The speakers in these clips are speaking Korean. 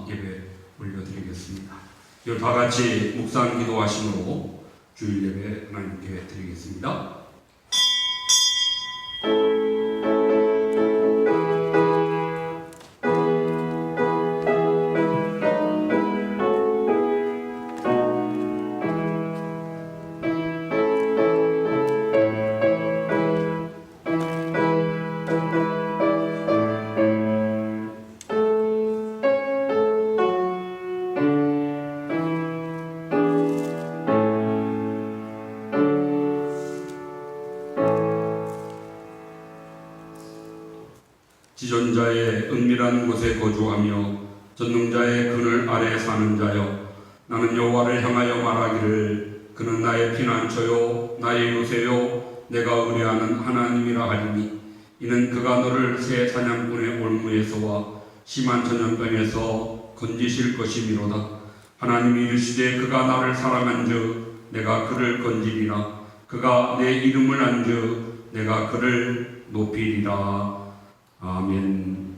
예배 올려드리겠습니다. 이걸 다 같이 묵상 기도하심으로 주일 예배 하나님께 드리겠습니다. 지존자의 은밀한 곳에 거주하며 전능자의 그늘 아래 사는 자여, 나는 여호와를 향하여 말하기를 그는 나의 피난처요 나의 요새요 내가 의뢰하는 하나님이라 하리니, 이는 그가 너를 새 사냥꾼의 올무에서와 심한 전염병에서 건지실 것이미로다. 하나님이 이르시되 그가 나를 사랑한즉 내가 그를 건지리라. 그가 내 이름을 안즉 내가 그를 높이리라. 아멘.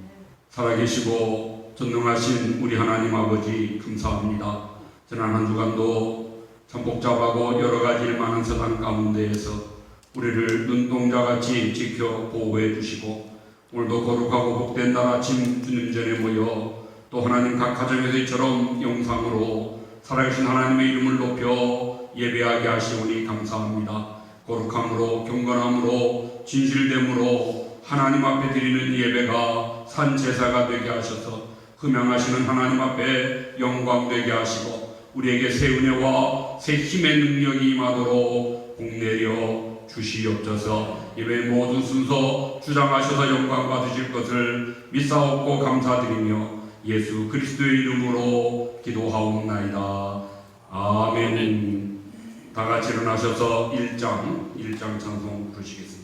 살아계시고 전능하신 우리 하나님 아버지 감사합니다. 지난 한 주간도 참 복잡하고 여러 가지 일 많은 세상 가운데에서 우리를 눈동자같이 지켜 보호해 주시고, 오늘도 거룩하고 복된 날 아침 주님 전에 모여 또 하나님 각 가정에서 이처럼 영상으로 살아계신 하나님의 이름을 높여 예배하게 하시오니 감사합니다. 거룩함으로 경건함으로 진실됨으로 하나님 앞에 드리는 예배가 산 제사가 되게 하셔서 흠양하시는 하나님 앞에 영광 되게 하시고, 우리에게 새 은혜와 새 힘의 능력이 임하도록 복내려 주시옵소서. 예배 모든 순서 주장하셔서 영광 받으실 것을 믿사옵고 감사드리며 예수 그리스도의 이름으로 기도하옵나이다. 아멘. 다 같이 일어나셔서 1장 찬송 부르시겠습니다.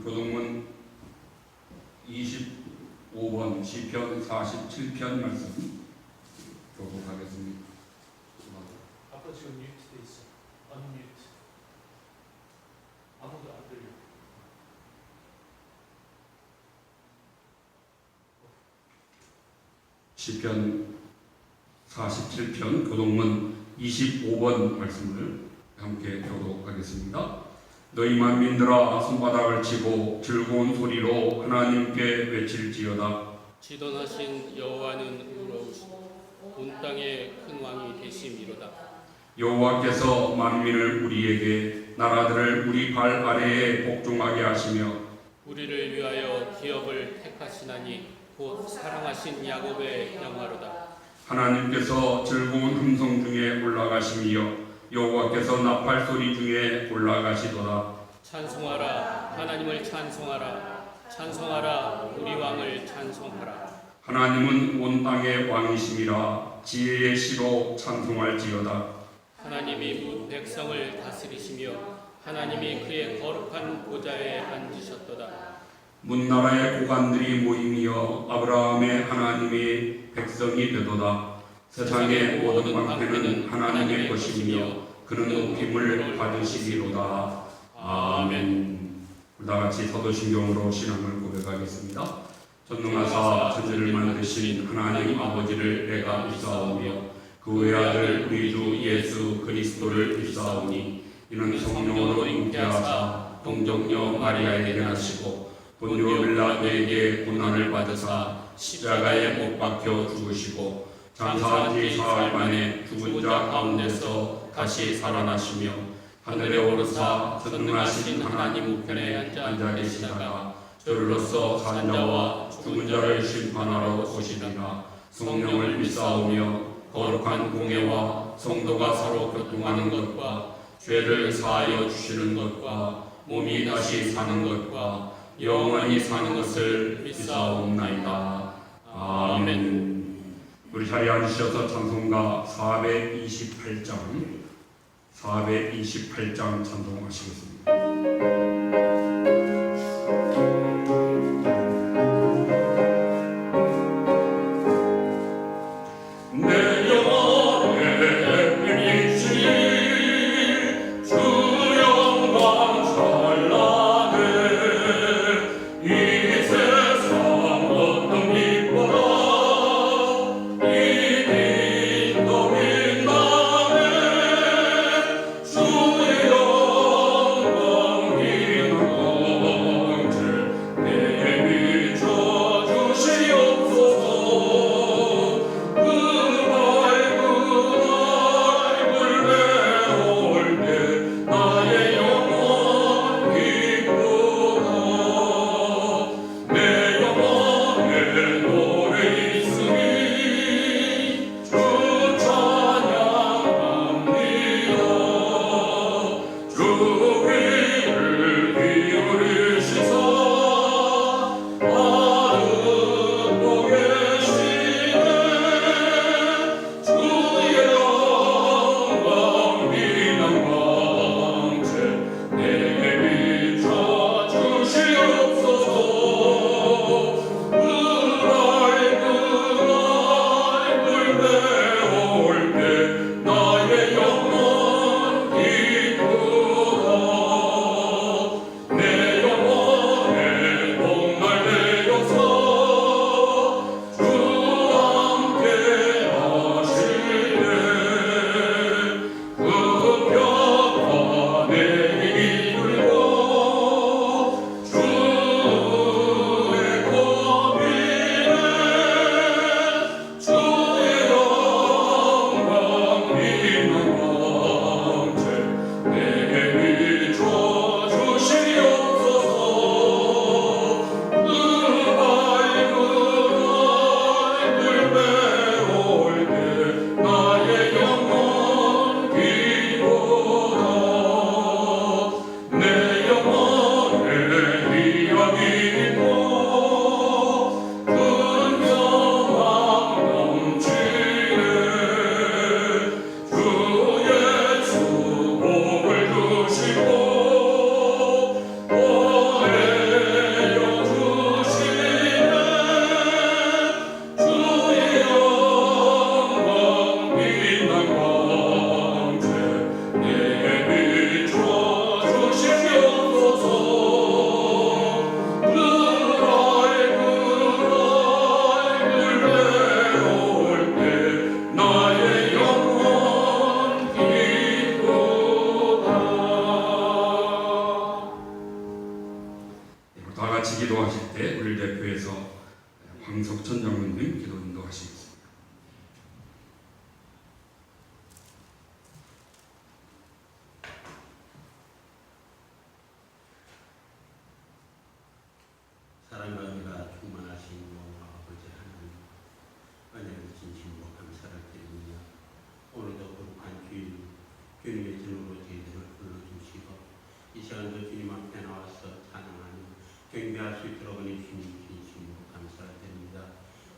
교동문 25번 시편 47편 말씀 교독하겠습니다. 아까 지금 뮤트돼 있어. 언뮤트. 아무도 안 들려. 시편 47편 교동문 25번 말씀을 함께 교독하겠습니다. 너희 만민들아 손바닥을 치고 즐거운 소리로 하나님께 외칠지어다. 지존하신 여호와는 의로우시고 온 땅에 큰 왕이 되심이로다. 여호와께서 만민을 우리에게, 나라들을 우리 발 아래에 복종하게 하시며 우리를 위하여 기업을 택하시나니 곧 사랑하신 야곱의 영화로다. 하나님께서 즐거운 음성 중에 올라가시며 여호와께서 나팔 소리 중에 올라가시도다. 찬송하라, 하나님을 찬송하라. 찬송하라, 우리 왕을 찬송하라. 하나님은 온 땅의 왕이심이라 지혜의 시로 찬송할지어다. 하나님이 백성을 다스리시며 하나님이 그의 거룩한 보좌에 앉으셨도다. 문나라의 고관들이 모이며 아브라함의 하나님의 백성이 되도다. 세상의 모든 방패는 하나님의 것이며 그는 높임을 받으시리로다. 아멘. 다 같이 사도신경으로 신앙을 고백하겠습니다. 전능하사 천지를 만드신 하나님 아버지를 내가 믿사오며 그 외아들 우리 주 예수 그리스도를 믿사오니, 이는 성령으로 잉태하사 동정녀 마리아에게 나시고 본요 빌라도에게 고난을 받으사 십자가에 못 박혀 죽으시고 장사한 지 사흘 만에 죽은 자 가운데서 다시 살아나시며 하늘에 오르사 전능하신 하나님 우편에 앉아 계시다가 저리로서 산 자와 죽은 자를 심판하러 오시리라. 성령을 믿사오며 거룩한 공예와 성도가 서로 교통하는 것과 죄를 사하여 주시는 것과 몸이 다시 사는 것과 영원히 사는 것을 믿사옵나이다. 아멘. 우리 자리에 앉으셔서 찬송가 428장 찬송하시겠습니다. 기도하실 때 우리를 대표해서 황석천 장로님 기도 인도하시겠습니다. 사랑과 은혜가 충만하신 아버지 하나님, 은혜를 진심으로 감사를 드리며 오늘도 거룩한 주님의 전으로 저희들을 불러주시고 이 시간도 주님 앞에 나와서 찬양하며 경배할 수 있도록 은혜 주님 진심으로 감사를 드립니다.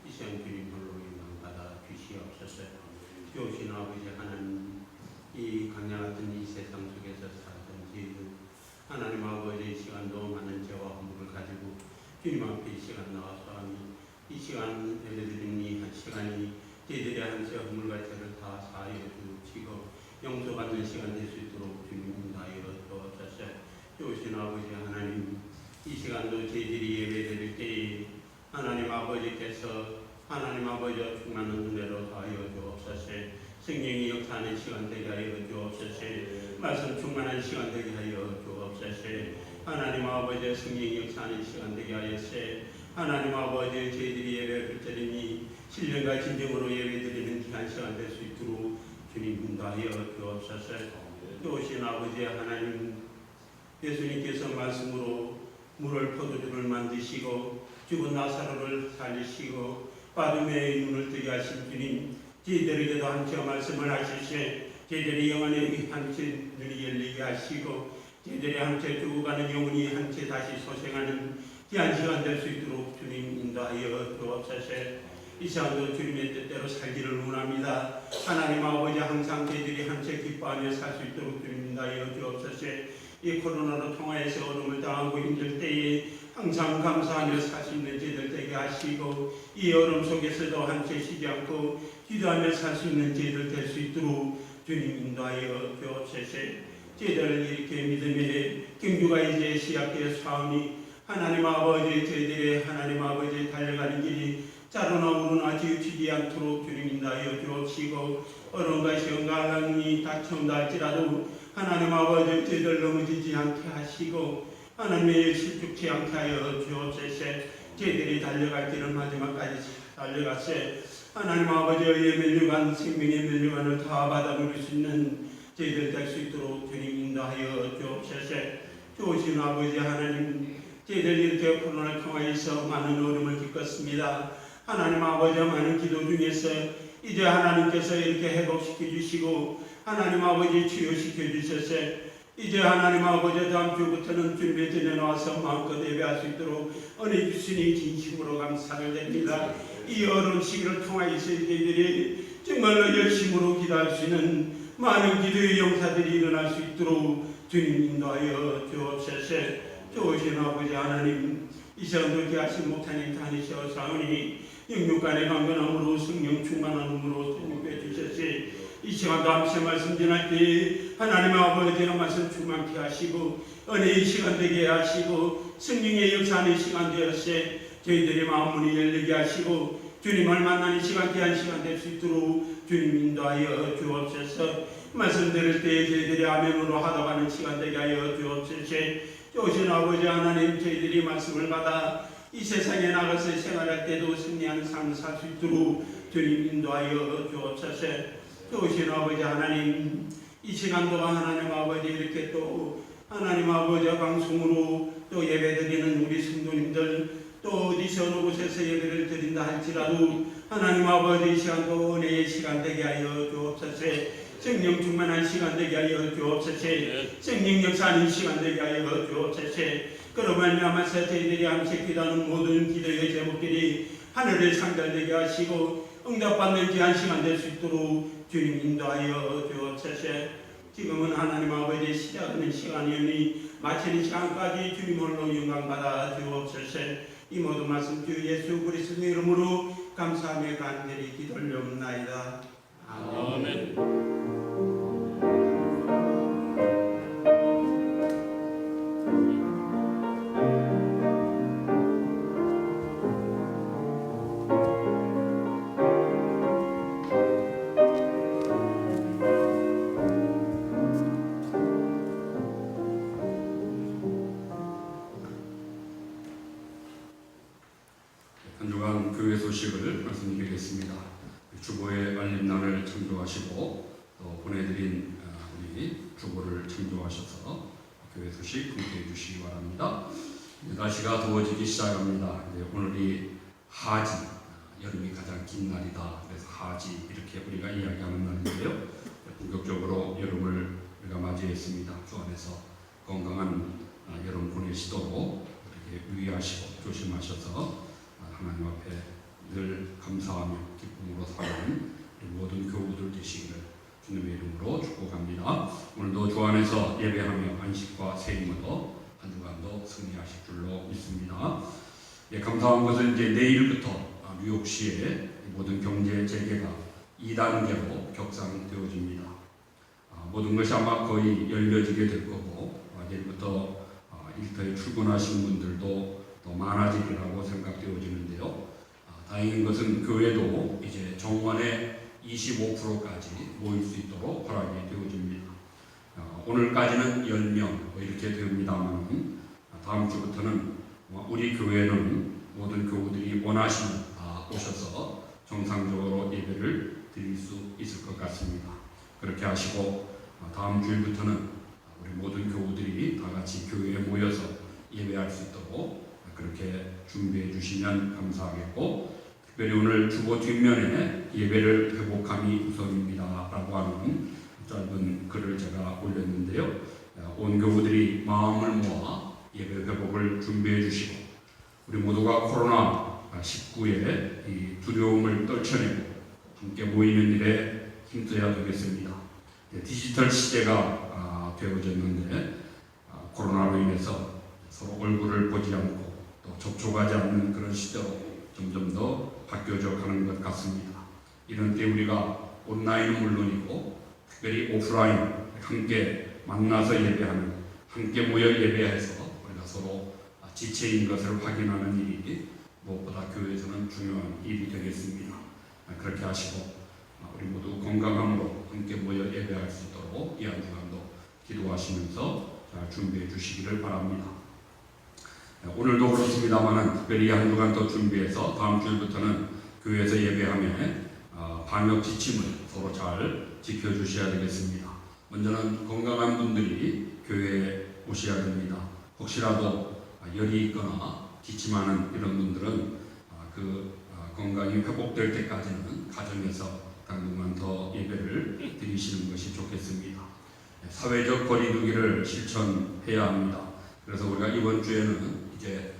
이 시간 주님 홀로 영광받아 주시옵소서. 주오신 아버지 하나님, 이 강야 같은 이 세상 속에서 살던 저희들 하나님 아버지 이 시간도 많은 죄와 허물을 가지고 주님 앞에 이 시간 나와서 하니 이 시간 예배드리니 한 시간이 저희들의 한죄 허물과 죄를 다 사하여 주시고 용서받는 시간 될 수 있도록 주님 인도하여 주옵소서. 주오신 아버지 하나님, 이 시간도 저희들이 예배드릴 때에 하나님 아버지께서 하나님 아버지와 충만한 은혜로 하여 주옵소서. 성령이 역사하는 시간 되게 하여 주옵소서. 말씀 충만한 시간 되게 하여 주옵소서. 하나님 아버지 성령이 역사하는 시간 되게 하였세. 하나님 아버지 저희들이 예배를 드리니 신령과 진정으로 예배드리는 귀한 시간 될 수 있도록 주님 인도하여 주옵소서. 오신 아버지 하나님, 예수님께서 말씀으로 물을 포도주를 만드시고 죽은 나사로를 살리시고 바둠의 눈을 뜨게 하신 주님, 저희들에게도 함께 말씀을 하시시에 저희들의 영혼의 함께 눈이 열리게 하시고 저희들이 함께 죽어가는 영혼이 함께 다시 소생하는 귀한 시간 될 수 있도록 주님 인도하여 주옵소서. 이 시간도 주님의 뜻대로 살기를 원합니다. 하나님 아버지, 항상 저희들이 함께 기뻐하며 살 수 있도록 주님 인도하여 주옵소서. 이 코로나로 통하여서 어려움을 당하고 힘들 때에 항상 감사하며 살 수 있는 저희들 되게 하시고, 이 어려움 속에서도 함께 쉬지 않고 기도하며 살 수 있는 저희들 될 수 있도록 주님 인도하여 주옵소서. 저희들 이렇게 믿음의 경주가 이제 시작되어 사오니 하나님 아버지, 저희들의 하나님 아버지 달려가는 길이 짜루나 우루나 지우치지 않도록 주님 인도하여 주옵시고, 어려움과 시험과 한란이 닥쳐온다 할지라도 하나님 아버지, 저희들 넘어지지 않게 하시고 하나님의 실족치 않게 하여 주옵소서. 저희들이 달려갈 길은 마지막까지 달려가세 하나님 아버지의 멸류관, 생명의 멸류관을 다 받아 누릴 수 있는 저희들 될 수 있도록 주님 인도하여 주옵소서. 좋으신 아버지 하나님, 저희들 이렇게 코로나를 통하여서 많은 어려움을 겪었습니다. 하나님 아버지, 많은 기도 중에서 이제 하나님께서 이렇게 회복시켜 주시고 하나님 아버지 치유시켜 주셔서 이제 하나님 아버지 다음 주부터는 주님의 전에 나와서 마음껏 예배할 수 있도록 은혜 주시니 진심으로 감사를 드립니다. 이 어려운 시기를 통하여서 저희들이 정말로 열심으로 기도할 수 있는 많은 기도의 용사들이 일어날 수 있도록 주님 인도하여 주옵소서. 좋으신 아버지 하나님, 이 시간도 이렇게 하신 목사님 다니셔사오니 영육간의 강건함으로 성령 충만함으로 통역해 주셨으니 이 시간도 함께 말씀 전할 때 하나님의 아버지의 말씀 충만케 하시고 은혜의 시간 되게 하시고 성령의 역사하는 시간 되었으니 저희들의 마음문이 열리게 하시고 주님을 만나는 시간, 귀한 시간 될 수 있도록 주님 인도하여 주옵소서. 말씀 들을 때 저희들이 아멘으로 하다가는 시간 되게 하여 주옵소서. 좋으신 아버지 하나님, 저희들이 말씀을 받아 이 세상에 나가서 생활할 때도 승리하는 삶을 살 수 있도록 주님 인도하여 주옵소서. 좋으신 아버지 하나님, 이 시간 동안 하나님 아버지 이렇게 또 하나님 아버지 방송으로 또 예배드리는 우리 성도님들, 또 어디서 어느 곳에서 예배를 드린다 할지라도 하나님 아버지 이 시간도 은혜의 시간 되게 하여 주옵소서. 성령 충만한 시간 되게 하여 주옵소서. 성령 역사하는 시간 되게 하여 주옵소서. 그로 말미암아서 저희들이 함께 기도하는 모든 기도의 제목들이 하늘에 상달되게 하시고 응답받는 귀한 시간 될 수 있도록 주님 인도하여 주옵소서. 지금은 하나님 아버지 시작하는 시간이오니 마치는 시간까지 주님 홀로 영광받아 주옵소서. 이 모든 말씀 주 예수 그리스도 이름으로 감사하며 간절히 기도 올려옵나이다. 아멘. 한 주간 교회 소식을 말씀드리겠습니다. 주보의 알림란을 참조하시고 또 보내드린 우리 주보를 참조하셔서 교회 소식 공개해 주시기 바랍니다. 날씨가 더워지기 시작합니다. 오늘이 하지, 여름이 가장 긴 날이다. 그래서 하지 이렇게 우리가 이야기하는 날인데요. 본격적으로 여름을 우리가 맞이했습니다. 주 안에서 건강한 여름 보내시도록 이렇게 유의하시고 조심하셔서 하나님 앞에 늘 감사하며 기쁨으로 사는 모든 교우들 되시기를 주님의 이름으로 축복합니다. 오늘도 주 안에서 예배하며 안식과 새 힘으로 한 주간도 승리하실 줄로 믿습니다. 감사한 것은 이제 내일부터 뉴욕시의 모든 경제 재개가 2단계로 격상되어집니다. 모든 것이 아마 거의 열려지게 될 거고 내일부터 일터에 출근하신 분들도 더 많아지리라고 생각되어지는데요. 다행인 것은 교회도 이제 정원의 25%까지 모일 수 있도록 허락이 되어집니다. 오늘까지는 10명 이렇게 됩니다만 다음 주부터는 우리 교회는 모든 교우들이 원하시면 오셔서 정상적으로 예배를 드릴 수 있을 것 같습니다. 그렇게 하시고 다음 주일부터는 우리 모든 교우들이 다 같이 교회에 모여서 예배할 수 있도록 그렇게 준비해 주시면 감사하겠고, 특별히 오늘 주보 뒷면에 예배를 회복함이 우선입니다 라고 하는 짧은 글을 제가 올렸는데요. 온 교우들이 마음을 모아 예배 회복을 준비해 주시고 우리 모두가 코로나19의 이 두려움을 떨쳐내고 함께 모이는 일에 힘써야 되겠습니다. 디지털 시대가 되어졌는데 코로나로 인해서 서로 얼굴을 보지 않고 또 접촉하지 않는 그런 시대로 점점 더 바뀌어져 가는 것 같습니다. 이런 때 우리가 온라인은 물론이고 특별히 오프라인 함께 만나서 예배하는 함께 모여 예배해서 우리가 서로 지체인 것을 확인하는 일이 무엇보다 교회에서는 중요한 일이 되겠습니다. 그렇게 하시고 우리 모두 건강함으로 함께 모여 예배할 수 있도록 이 한 주간도 기도하시면서 잘 준비해 주시기를 바랍니다. 오늘도 그렇습니다만은 특별히 한 주간 더 준비해서 다음 주부터는 교회에서 예배하며 방역 지침을 서로 잘 지켜주셔야 되겠습니다. 먼저는 건강한 분들이 교회에 오셔야 됩니다. 혹시라도 열이 있거나 기침하는 이런 분들은 건강이 회복될 때까지는 가정에서 당분간 더 예배를 드리시는 것이 좋겠습니다. 사회적 거리두기를 실천해야 합니다. 그래서 우리가 이번 주에는 이제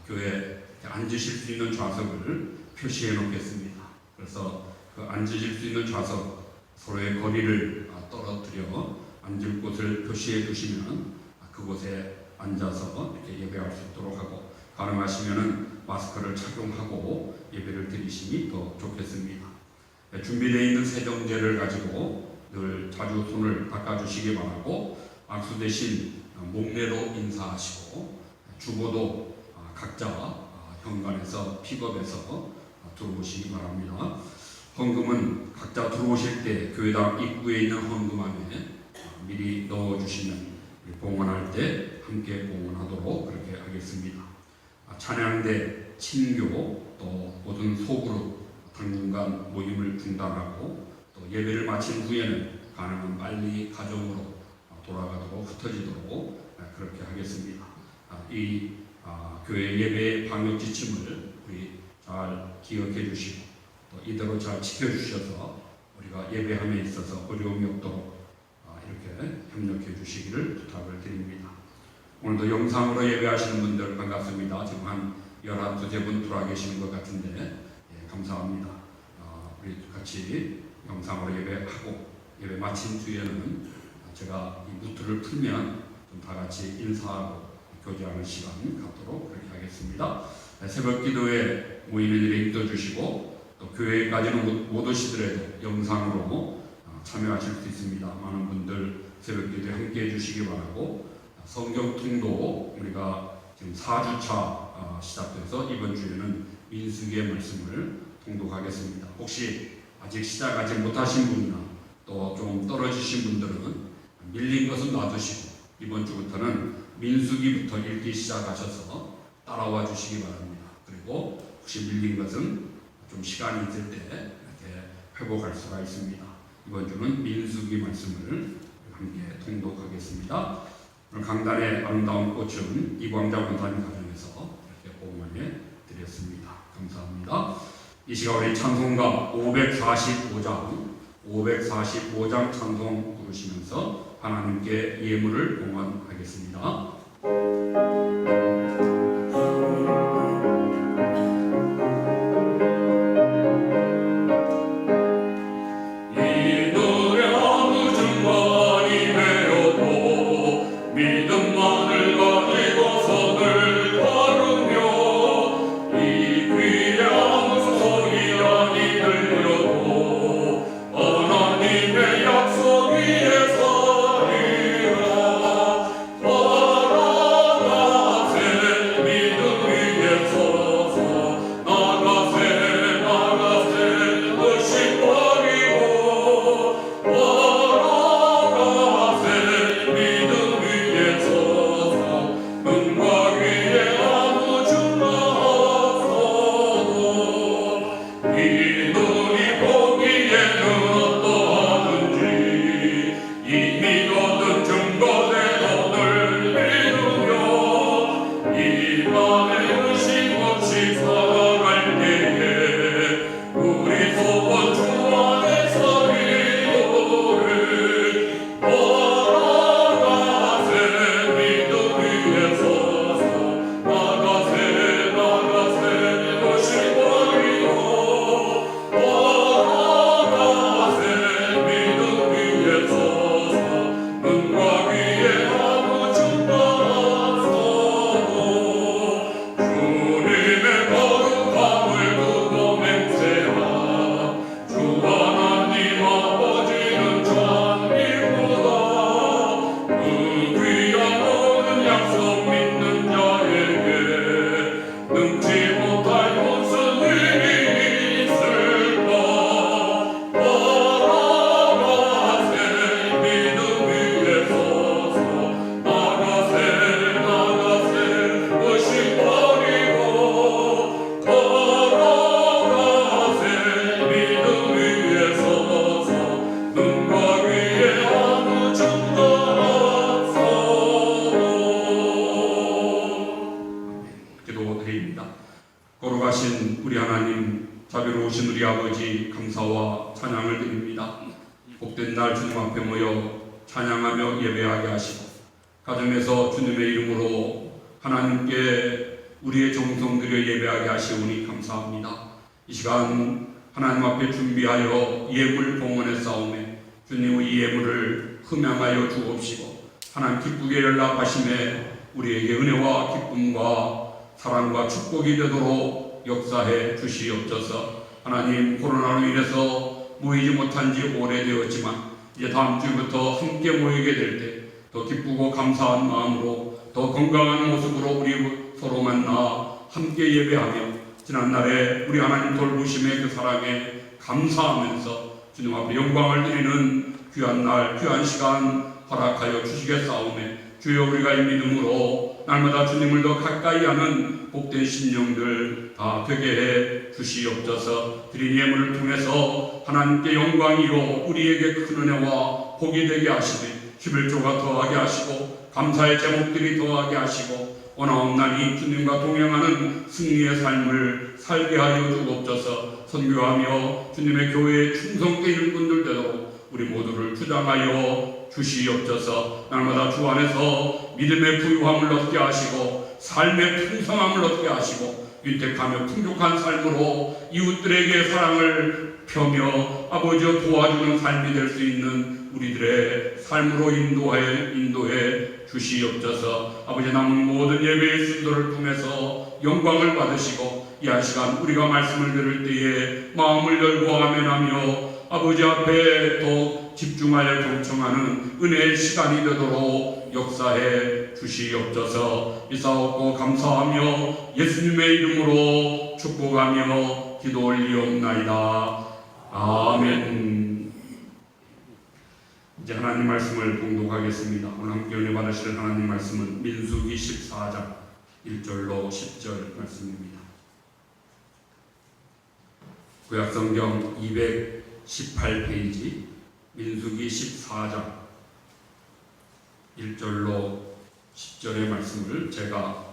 교회에 앉으실 수 있는 좌석을 표시해 놓겠습니다. 그래서 그 앉으실 수 있는 좌석 서로의 거리를 떨어뜨려 앉을 곳을 표시해 두시면 그곳에 앉아서 이렇게 예배할 수 있도록 하고 가능하시면은 마스크를 착용하고 예배를 드리심이 더 좋겠습니다. 준비되어 있는 세정제를 가지고 늘 자주 손을 닦아주시기 바라고 악수 대신 목례로 인사하시고 주보도 각자 현관에서 픽업해서 들어오시기 바랍니다. 헌금은 각자 들어오실 때 교회당 입구에 있는 헌금 안에 미리 넣어주시면 봉헌할 때 함께 봉헌하도록 그렇게 하겠습니다. 찬양대, 친교, 또 모든 소그룹 당분간 모임을 중단하고 또 예배를 마친 후에는 가능한 빨리 가정으로 돌아가도록 흩어지도록 그렇게 하겠습니다. 이 교회 예배 방역 지침을 우리 잘 기억해 주시고 또 이대로 잘 지켜주셔서 우리가 예배함에 있어서 어려움이 없도록 이렇게 협력해 주시기를 부탁을 드립니다. 오늘도 영상으로 예배하시는 분들 반갑습니다. 지금 한 12분 들어와 계시는 것 같은데 감사합니다. 우리 같이 영상으로 예배하고 예배 마친 뒤에는 제가 이 무트를 풀면 좀 다 같이 인사하고 교제하는 시간 갖도록 그렇게 하겠습니다. 새벽 기도에 모이는 일에 힘써주시고 또 교회까지는 못 오시더라도 영상으로 참여하실 수 있습니다. 많은 분들 새벽 기도에 함께 해주시기 바라고 성경 통도 우리가 지금 4주차 시작돼서 이번 주에는 민수기의 말씀을 통독하겠습니다. 혹시 아직 시작하지 못하신 분이나 또 좀 떨어지신 분들은 밀린 것은 놔두시고 이번 주부터는 민수기부터 읽기 시작하셔서 따라와 주시기 바랍니다. 그리고 혹시 밀린 것은 좀 시간이 있을 때 이렇게 회복할 수가 있습니다. 이번 주는 민수기 말씀을 함께 통독하겠습니다. 오늘 강단의 아름다운 꽃은 이광자 원사님 가정에서 이렇게 봉헌해 드렸습니다. 감사합니다. 이 시간 우리 찬송가 545장 찬송 부르시면서 하나님께 예물을 봉헌하겠습니다. 하나님의 약속 위에 서리라 거룩하신 우리 하나님, 자비로우신 우리 아버지, 감사와 찬양을 드립니다. 복된 날 주님 앞에 모여 찬양하며 예배하게 하시고, 가정에서 주님의 이름으로 하나님께 우리의 정성 들여 예배하게 하시오니 감사합니다. 이 시간 하나님 앞에 준비하여 예물 봉헌의 싸움에 주님의 이 예물을 흠양하여 주옵시고, 하나님 기쁘게 연락하심에 우리에게 은혜와 기쁨과 사랑과 축복이 되도록 역사해 주시옵소서. 하나님, 코로나로 인해서 모이지 못한 지 오래되었지만 이제 다음 주부터 함께 모이게 될 때 더 기쁘고 감사한 마음으로 더 건강한 모습으로 우리 서로 만나 함께 예배하며 지난날에 우리 하나님 돌보심의 그 사랑에 감사하면서 주님 앞에 영광을 드리는 귀한 날, 귀한 시간 허락하여 주시겠사오매, 주여 우리가 이 믿음으로 날마다 주님을 더 가까이 하는 복된 심령들 다 되게 해 주시옵소서. 드린 예물을 통해서 하나님께 영광이요 우리에게 큰 은혜와 복이 되게 하시되 11조가 더하게 하시고 감사의 제목들이 더하게 하시고 원하옵나니 주님과 동행하는 승리의 삶을 살게 하여 주옵소서. 선교하며 주님의 교회에 충성되는 분들 되도록 우리 모두를 주장하여 주시옵소서. 날마다 주 안에서 믿음의 부유함을 얻게 하시고 삶의 풍성함을 얻게 하시고 윤택하며 풍족한 삶으로 이웃들에게 사랑을 펴며 아버지여 도와주는 삶이 될 수 있는 우리들의 삶으로 인도해 주시옵소서. 아버지, 남은 모든 예배의 순도를 통해서 영광을 받으시고 이 한 시간 우리가 말씀을 들을 때에 마음을 열고 아멘하며 아버지 앞에 더 집중하여 경청하는 은혜의 시간이 되도록 역사해 주시옵소서. 이사옵고 감사하며 예수님의 이름으로 축복하며 기도 올리옵나이다. 아멘. 이제 하나님 말씀을 봉독하겠습니다. 오늘 함께 은혜 받으실 하나님 말씀은 민수기 14장 1절로 10절 말씀입니다. 구약성경 218페이지 민수기 14장 1절로 10절의 말씀을 제가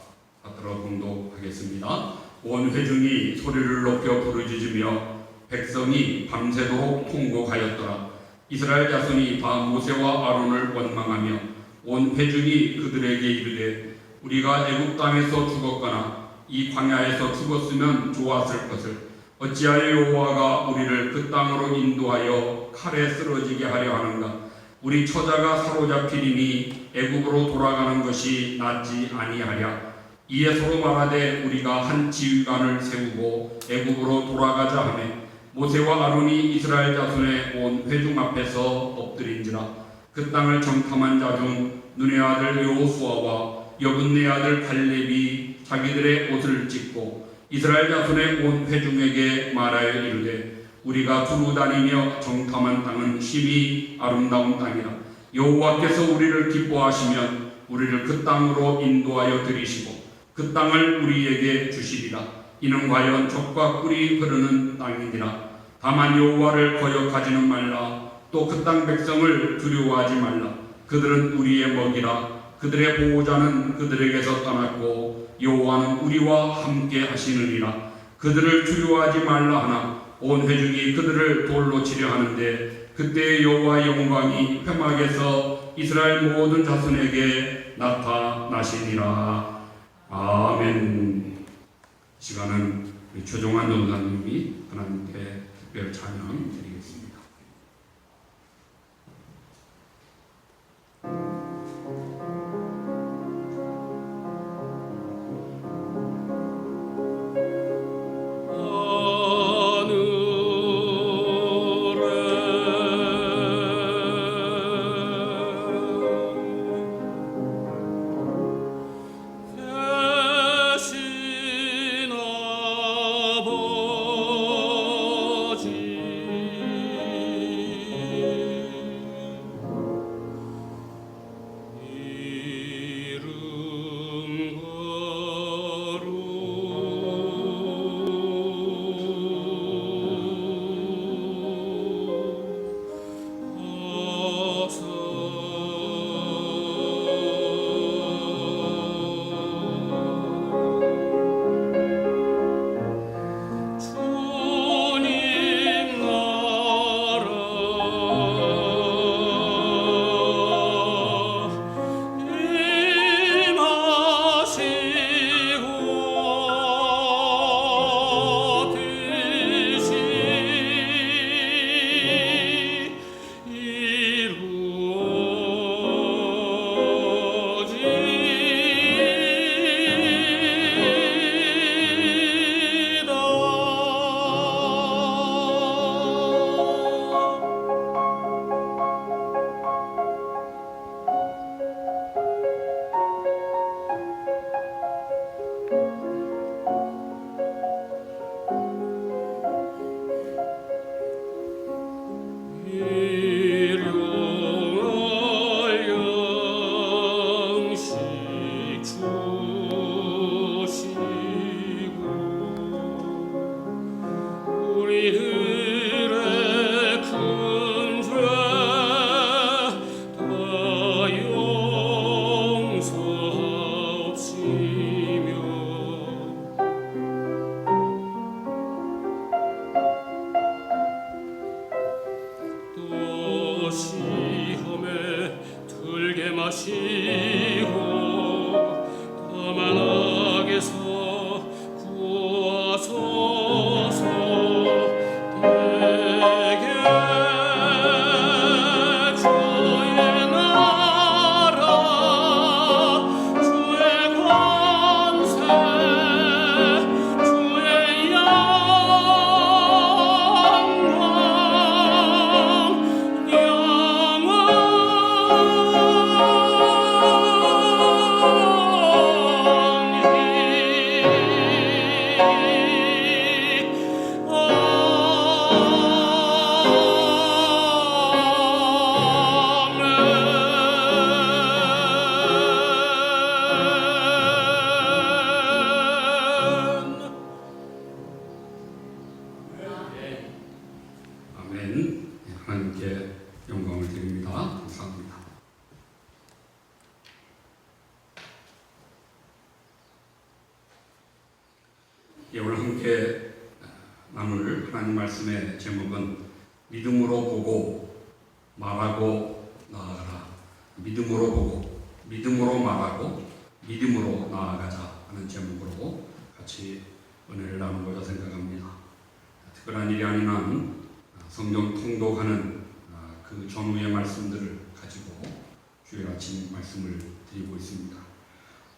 받들어 봉독하겠습니다. 온 회중이 소리를 높여 부르짖으며 백성이 밤새도록 통곡하였더라. 이스라엘 자손이 다 모세와 아론을 원망하며 온 회중이 그들에게 이르되 우리가 애굽 땅에서 죽었거나 이 광야에서 죽었으면 좋았을 것을 어찌하여 여호와가 우리를 그 땅으로 인도하여 칼에 쓰러지게 하려 하는가? 우리 처자가 사로잡히리니 애굽으로 돌아가는 것이 낫지 아니하랴. 이에 서로 말하되 우리가 한 지휘관을 세우고 애굽으로 돌아가자 하매 모세와 아론이 이스라엘 자손의 온 회중 앞에서 엎드린지라. 그 땅을 정탐한 자 중 눈의 아들 여호수아와 여분네 아들 갈렙이 자기들의 옷을 찢고 이스라엘 자손의 온 회중에게 말하여 이르되 우리가 두루 다니며 정탐한 땅은 심히 아름다운 땅이라. 여호와께서 우리를 기뻐하시면 우리를 그 땅으로 인도하여 들이시고 그 땅을 우리에게 주시리라. 이는 과연 젖과 꿀이 흐르는 땅이니라. 다만 여호와를 거역하지는 말라. 또 그 땅 백성을 두려워하지 말라. 그들은 우리의 먹이라. 그들의 보호자는 그들에게서 떠났고 여호와는 우리와 함께 하시느니라. 그들을 두려워하지 말라 하나 온 회중이 그들을 돌로 치려 하는데 그때 여호와의 영광이 회막에서 이스라엘 모든 자손에게 나타나시니라. 아멘. 시간은 우리 최종환 전사님이 하나님께 특별 찬양 드리겠습니다. 하나님께 영광을 드립니다. 감사합니다. 오늘 함께 나눌 하나님 말씀의 제목은 믿음으로 보고 말하고 나아가라. 믿음으로 보고 믿음으로 말하고 믿음으로 나아가자 하는 제목으로 같이 은혜를 나누고자 생각합니다. 특별한 일이 아닌 한 성경 통독하는 그 전후의 말씀들을 가지고 주일 아침 말씀을 드리고 있습니다.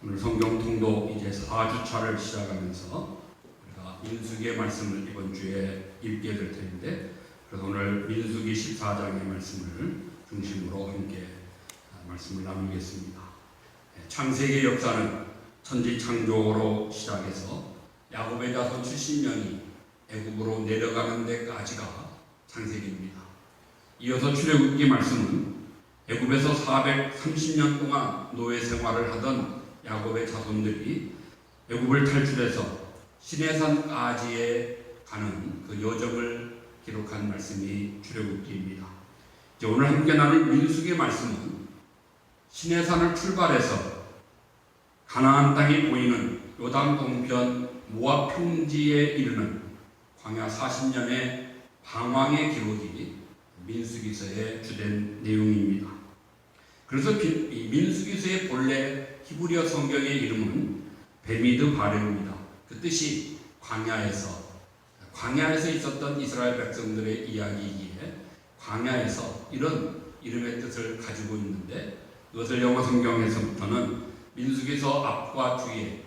오늘 성경 통독 이제 4주차를 시작하면서 우리가 민수기의 말씀을 이번 주에 읽게 될 텐데, 그래서 오늘 민수기 14장의 말씀을 중심으로 함께 말씀을 나누겠습니다. 창세기의 역사는 천지 창조로 시작해서 야곱의 자손 70명이 애굽으로 내려가는 데까지가 창세기입니다. 이어서 출애굽기 말씀은 애굽에서 430년 동안 노예 생활을 하던 야곱의 자손들이 애굽을 탈출해서 시내산까지에 가는 그 여정을 기록한 말씀이 출애굽기입니다. 오늘 함께 나눌 민수기의 말씀은 시내산을 출발해서 가나안 땅이 보이는 요단 동편 모압 평지에 이르는 광야 40년의 방황의 기록이 민수기서의 주된 내용입니다. 그래서 이 민수기서의 본래 히브리어 성경의 이름은 베미드 바레입니다. 그 뜻이 광야에서 있었던 이스라엘 백성들의 이야기이기에 광야에서 이런 이름의 뜻을 가지고 있는데, 이것을 영어 성경에서부터는 민수기서 앞과 뒤에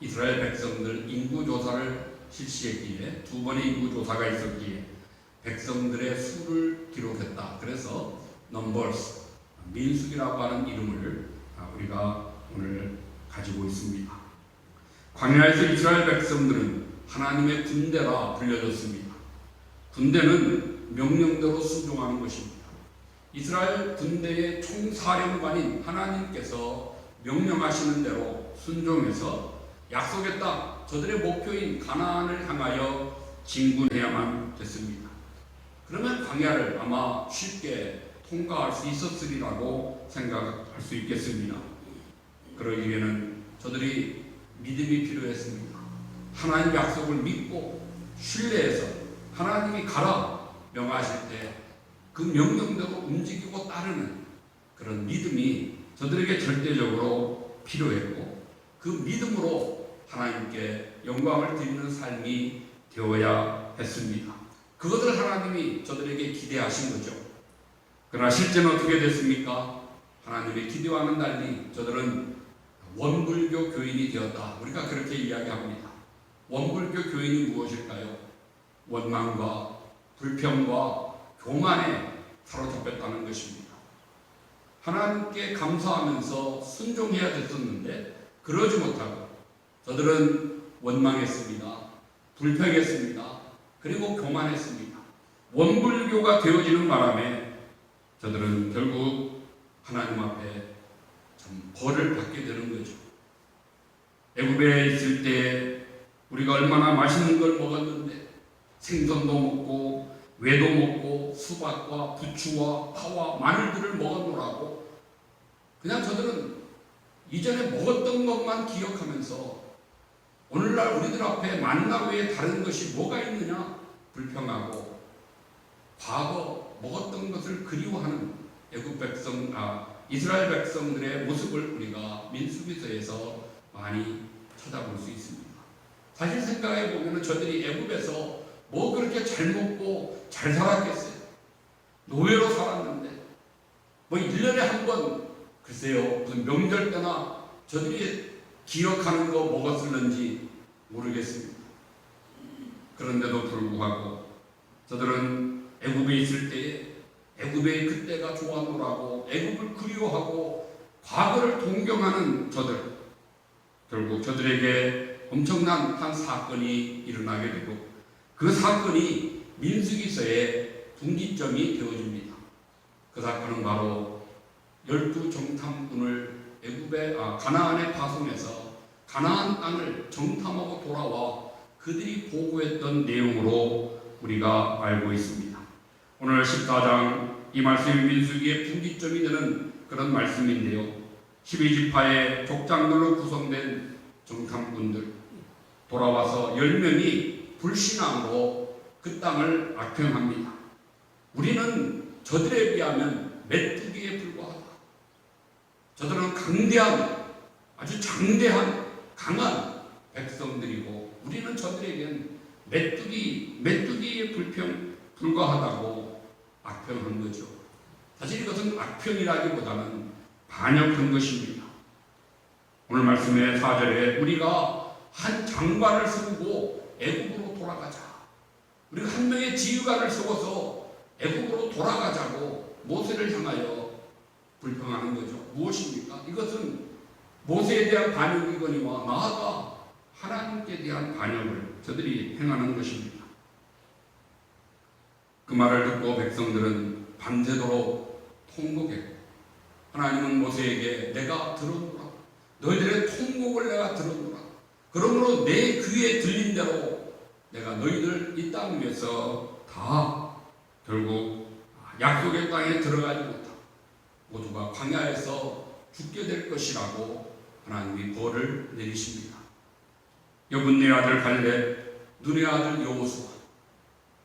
이스라엘 백성들 인구조사를 실시했기에, 두 번의 인구조사가 있었기에 백성들의 수를 기록했다. 그래서 Numbers, 민수기라고 하는 이름을 우리가 오늘 가지고 있습니다. 광야에서 이스라엘 백성들은 하나님의 군대라 불려졌습니다. 군대는 명령대로 순종하는 것입니다. 이스라엘 군대의 총사령관인 하나님께서 명령하시는 대로 순종해서 약속의 땅, 저들의 목표인 가나안을 향하여 진군해야만 됐습니다. 그러면 광야를 아마 쉽게 통과할 수 있었으리라고 생각할 수 있겠습니다. 그러기 위해는 저들이 믿음이 필요했습니다. 하나님 약속을 믿고 신뢰해서 하나님이 가라 명하실 때 그 명령대로 움직이고 따르는 그런 믿음이 저들에게 절대적으로 필요했고, 그 믿음으로 하나님께 영광을 드리는 삶이 되어야 했습니다. 그것을 하나님이 저들에게 기대하신 거죠. 그러나 실제는 어떻게 됐습니까? 하나님의 기대와는 달리 저들은 원불교 교인이 되었다. 우리가 그렇게 이야기합니다. 원불교 교인이 무엇일까요? 원망과 불평과 교만에 사로잡혔다는 것입니다. 하나님께 감사하면서 순종해야 됐었는데 그러지 못하고 저들은 원망했습니다. 불평했습니다. 그리고 교만했습니다. 원불교가 되어지는 바람에 저들은 결국 하나님 앞에 참 벌을 받게 되는 거죠. 애굽에 있을 때 우리가 얼마나 맛있는 걸 먹었는데, 생선도 먹고 외도 먹고 수박과 부추와 파와 마늘들을 먹었노라고 그냥 저들은 이전에 먹었던 것만 기억하면서 오늘날 우리들 앞에 만나 외에 다른 것이 뭐가 있느냐 불평하고 과거 먹었던 것을 그리워하는 이스라엘 백성들의 모습을 우리가 민수기서에서 많이 찾아볼 수 있습니다. 사실 생각해 보면 저들이 애굽에서 뭐 그렇게 잘 먹고 잘 살았겠어요? 노예로 살았는데 뭐 1년에 한 번 글쎄요 무슨 명절 때나 저들이 기억하는 거 먹었을는지 모르겠습니다. 그런데도 불구하고 저들은 애굽에 있을 때에 애굽의 그때가 좋았노라고 애굽을 그리워하고 과거를 동경하는 저들, 결국 저들에게 엄청난 한 사건이 일어나게 되고 그 사건이 민수기서의 분기점이 되어집니다. 그 사건은 바로 12정탐꾼을 가나안에 파송해서 가나안 땅을 정탐하고 돌아와 그들이 보고했던 내용으로 우리가 알고 있습니다. 오늘 14장 이 말씀이 민수기의 분기점이 되는 그런 말씀인데요. 12지파의 족장들로 구성된 정탐꾼들 돌아와서 10명이 불신앙으로 그 땅을 악평합니다. 우리는 저들에 비하면 메뚜기에 불과하다. 저들은 강대한 아주 장대한 강한 백성들이고 우리는 저들에겐 메뚜기에 불과하다고 악평한 거죠. 사실 이것은 악평이라기보다는 반역한 것입니다. 오늘 말씀의 4절에 우리가 한 장관을 세우고 애굽으로 돌아가자. 우리가 한 명의 지휘관을 세워서 애굽으로 돌아가자고 모세를 향하여 불평하는 거죠. 무엇입니까? 이것은 모세에 대한 반역이거니와 나아가 하나님께 대한 반역을 저들이 행하는 것입니다. 그 말을 듣고 백성들은 밤새도록 통곡했고 하나님은 모세에게 내가 들었노라. 너희들의 통곡을 내가 들었노라. 그러므로 내 귀에 들린 대로 내가 너희들 이 땅 위에서 다 결국 약속의 땅에 들어가지 못하고 모두가 광야에서 죽게 될 것이라고 하나님이 벌을 내리십니다. 여분네 아들 갈렙, 눈의 아들 여호수아,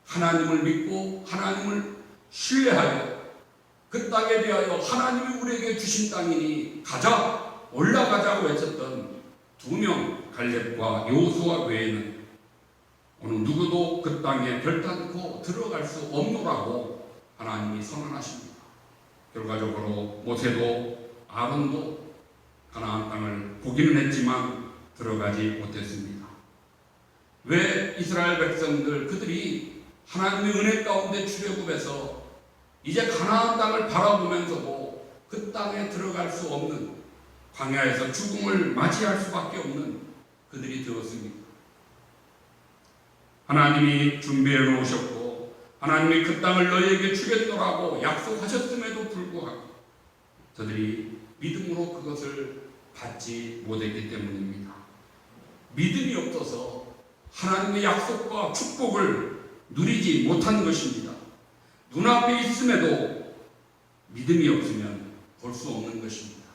하나님을 믿고 하나님을 신뢰하여 그 땅에 대하여 하나님이 우리에게 주신 땅이니 가자, 올라가자고 했었던 2명 갈렙과 여호수아 외에는 어느 누구도 그 땅에 결단코 들어갈 수 없노라고 하나님이 선언하십니다. 결과적으로 모세도 아론도 가나안 땅을 보기는 했지만 들어가지 못했습니다. 왜 이스라엘 백성들 그들이 하나님의 은혜 가운데 출애굽해서 이제 가나안 땅을 바라보면서도 그 땅에 들어갈 수 없는 광야에서 죽음을 맞이할 수밖에 없는 그들이 되었습니다. 하나님이 준비해 놓으셨고 하나님이 그 땅을 너희에게 주겠노라고 약속하셨음에도 불구하고 저들이 믿음으로 그것을 받지 못했기 때문입니다. 믿음이 없어서 하나님의 약속과 축복을 누리지 못한 것입니다. 눈앞에 있음에도 믿음이 없으면 볼 수 없는 것입니다.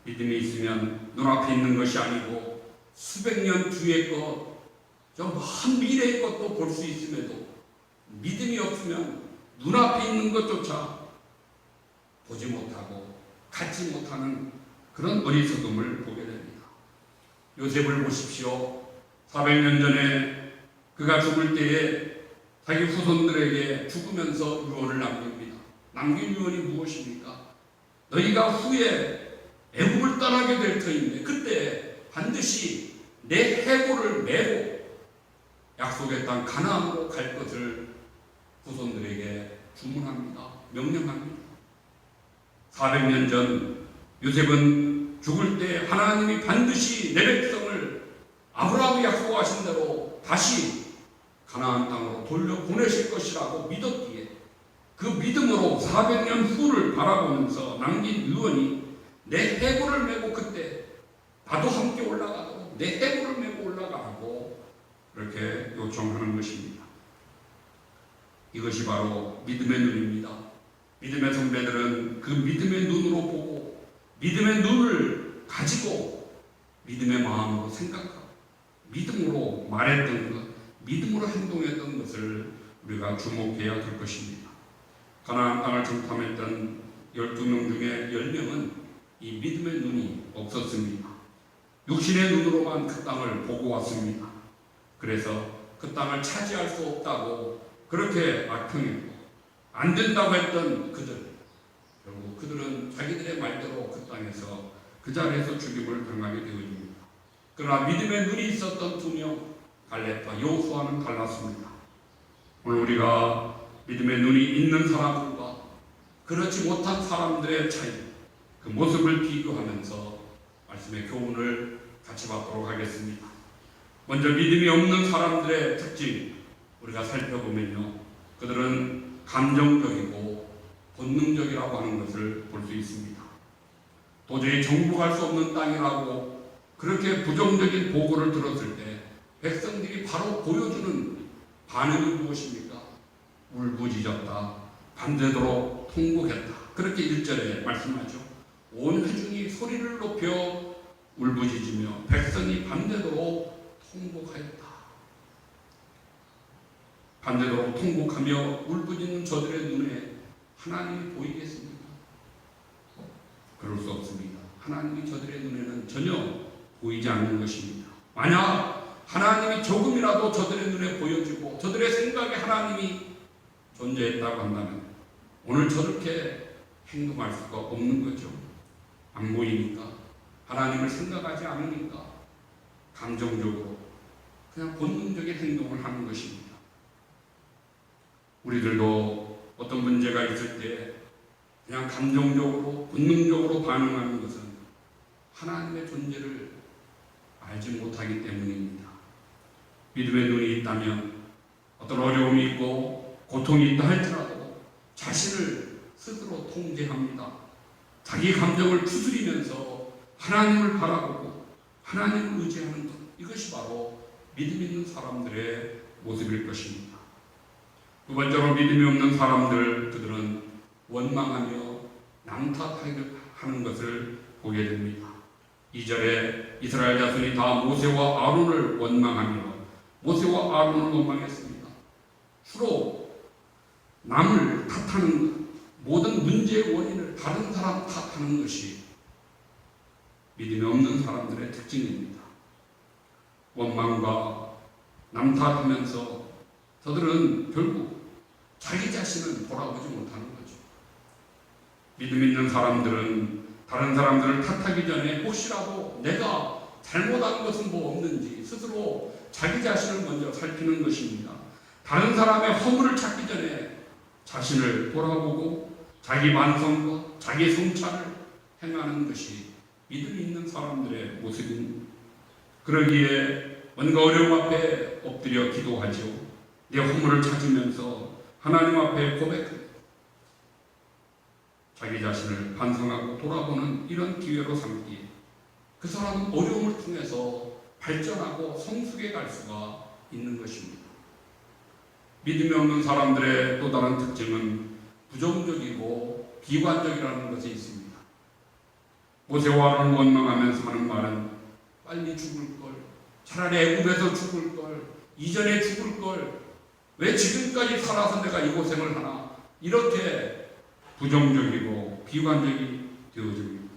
믿음이 있으면 눈앞에 있는 것이 아니고 수백 년 뒤의 것, 저 먼 미래의 것도 볼 수 있음에도 믿음이 없으면 눈앞에 있는 것조차 보지 못하고 갖지 못하는 그런 어리석음을 보게 됩니다. 요셉을 보십시오. 400년 전에 그가 죽을 때에 자기 후손들에게 죽으면서 유언을 남깁니다. 남긴 유언이 무엇입니까? 너희가 후에 애굽을 떠나게 될 터인데 그때 반드시 내 해골을 메고 약속의 땅 가나안으로 갈 것을 후손들에게 주문합니다. 명령합니다. 400년 전 요셉은 죽을 때 하나님이 반드시 내 백성을 아브라함이 약속하신 대로 다시 가나안 땅으로 돌려보내실 것이라고 믿었기에 그 믿음으로 400년 후를 바라보면서 남긴 유언이 내 해골을 메고 그때 나도 함께 올라가도록 내 해골을 메고 올라가라고 그렇게 요청하는 것입니다. 이것이 바로 믿음의 눈입니다. 믿음의 선배들은 그 믿음의 눈으로 보고 믿음의 눈을 가지고 믿음의 마음으로 생각하고 믿음으로 말했던 것, 믿음으로 행동했던 것을 우리가 주목해야 될 것입니다. 가나안 땅을 정탐했던 12명 중에 10명은 이 믿음의 눈이 없었습니다. 육신의 눈으로만 그 땅을 보고 왔습니다. 그래서 그 땅을 차지할 수 없다고 그렇게 악평했고 안 된다고 했던 그들, 결국 그들은 자기들의 말대로 그 땅에서 그 자리에서 죽임을 당하게 되어집니다. 그러나 믿음의 눈이 있었던 2명 갈렙과 여호수아는 달랐습니다. 오늘 우리가 믿음의 눈이 있는 사람들과 그렇지 못한 사람들의 차이, 그 모습을 비교하면서 말씀의 교훈을 같이 받도록 하겠습니다. 먼저 믿음이 없는 사람들의 특징 우리가 살펴보면요, 그들은 감정적이고 본능적이라고 하는 것을 볼 수 있습니다. 도저히 정복할 수 없는 땅이라고 그렇게 부정적인 보고를 들었을 때 백성들이 바로 보여주는 반응이 무엇입니까? 울부짖었다, 밤새도록 통곡했다. 그렇게 1절에 말씀하죠. 온 회중이 소리를 높여 울부짖으며 백성이 밤새도록 통곡하였다. 밤새도록 통곡하며 울부짖는 저들의 눈에 하나님이 보이겠습니까? 그럴 수 없습니다. 하나님이 저들의 눈에는 전혀 보이지 않는 것입니다. 만약 하나님이 조금이라도 저들의 눈에 보여지고 저들의 생각에 하나님이 존재했다고 한다면 오늘 저렇게 행동할 수가 없는 거죠. 안 보이니까, 하나님을 생각하지 않으니까 감정적으로 그냥 본능적인 행동을 하는 것입니다. 우리들도 어떤 문제가 있을 때 그냥 감정적으로 본능적으로 반응하는 것은 하나님의 존재를 알지 못하기 때문입니다. 믿음의 눈이 있다면 어떤 어려움이 있고 고통이 있다 할지라도 자신을 스스로 통제합니다. 자기 감정을 추스리면서 하나님을 바라보고 하나님을 의지하는 것, 이것이 바로 믿음 있는 사람들의 모습일 것입니다. 두 번째로 믿음이 없는 사람들, 그들은 원망하며 남탓하는 것을 보게 됩니다. 2절에 이스라엘 자손이 다 모세와 아론을 원망하며 모세와 아론을 원망했습니다. 주로 남을 탓하는 것, 모든 문제의 원인을 다른 사람 탓하는 것이 믿음이 없는 사람들의 특징입니다. 원망과 남 탓하면서 저들은 결국 자기 자신은 돌아보지 못하는 거죠. 믿음 있는 사람들은 다른 사람들을 탓하기 전에 혹시라도 내가 잘못한 것은 뭐 없는지 스스로 자기 자신을 먼저 살피는 것입니다. 다른 사람의 허물을 찾기 전에 자신을 돌아보고 자기 반성과 자기 성찰을 행하는 것이 믿음이 있는 사람들의 모습입니다. 그러기에 뭔가 어려움 앞에 엎드려 기도하죠. 내 허물을 찾으면서 하나님 앞에 고백합니다. 자기 자신을 반성하고 돌아보는 이런 기회로 삼기에 그 사람은 어려움을 통해서 발전하고 성숙해 갈 수가 있는 것입니다. 믿음이 없는 사람들의 또 다른 특징은 부정적이고 비관적이라는 것이 있습니다. 모세와 아론을 원망하면서 하는 말은 빨리 죽을 걸, 차라리 애굽에서 죽을 걸, 이전에 죽을 걸, 왜 지금까지 살아서 내가 이 고생을 하나, 이렇게 부정적이고 비관적이 되어집니다.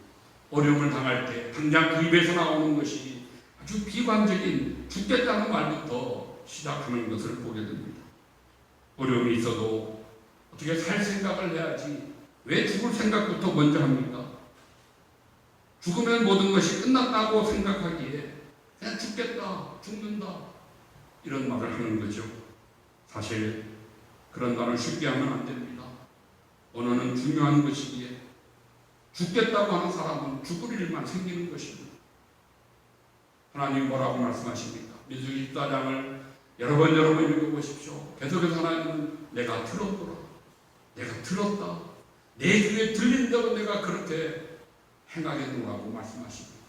어려움을 당할 때 당장 그 입에서 나오는 것이 아주 비관적인 죽겠다는 말부터 시작하는 것을 보게 됩니다. 어려움이 있어도 어떻게 살 생각을 해야지 왜 죽을 생각부터 먼저 합니까? 죽으면 모든 것이 끝났다고 생각하기에 그냥 죽겠다, 죽는다 이런 말을 하는 거죠. 사실 그런 말을 쉽게 하면 안 됩니다. 언어는 중요한 것이기에 죽겠다고 하는 사람은 죽을 일만 생기는 것입니다. 하나님 뭐라고 말씀하십니까? 민수기 14장을 여러 번 읽어보십시오. 계속해서 하나님은 내가 들었더라, 내가 들었다, 내 귀에 들린 대로 내가 그렇게 행하겠노라고 말씀하십니다.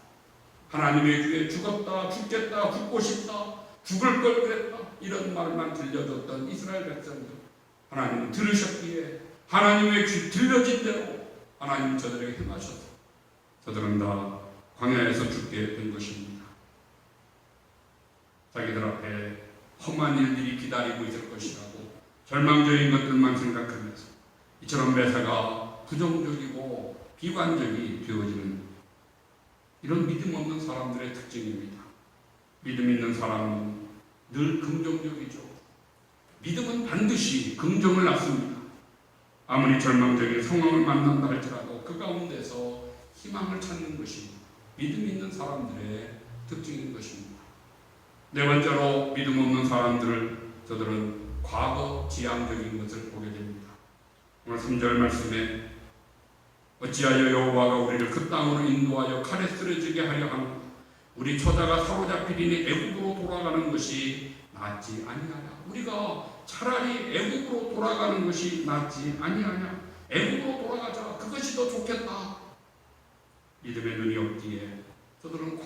하나님의 귀에 죽었다, 죽겠다, 죽고 싶다, 죽을 걸 그랬다 이런 말만 들려줬던 이스라엘 백성들, 하나님은 들으셨기에 하나님의 귀 들려진 대로 하나님 저들에게 행하셔서 저들은 다 광야에서 죽게 된 것입니다. 자기들 앞에 험한 일들이 기다리고 있을 것이라고 절망적인 것들만 생각하면서 이처럼 매사가 부정적이고 비관적이 되어지는 이런 믿음 없는 사람들의 특징입니다. 믿음 있는 사람은 늘 긍정적이죠. 믿음은 반드시 긍정을 낳습니다. 아무리 절망적인 상황을 만난다 할지라도 그 가운데서 희망을 찾는 것이 믿음 있는 사람들의 특징인 것입니다. 네 번째로 믿음 없는 사람들을 저들은 과거 지향적인 것을 보게 됩니다. 오늘 3절 말씀에 어찌하여 여호와가 우리를 그 땅으로 인도하여 칼에 쓰러지게 하려 하나 우리 처자가 사로잡히리니 애굽으로 돌아가는 것이 낫지 아니하냐. 우리가 차라리 애굽으로 돌아가는 것이 낫지 아니하냐. 애굽으로 돌아가자. 그것이 더 좋겠다. 믿음의 눈이 없기에 저들은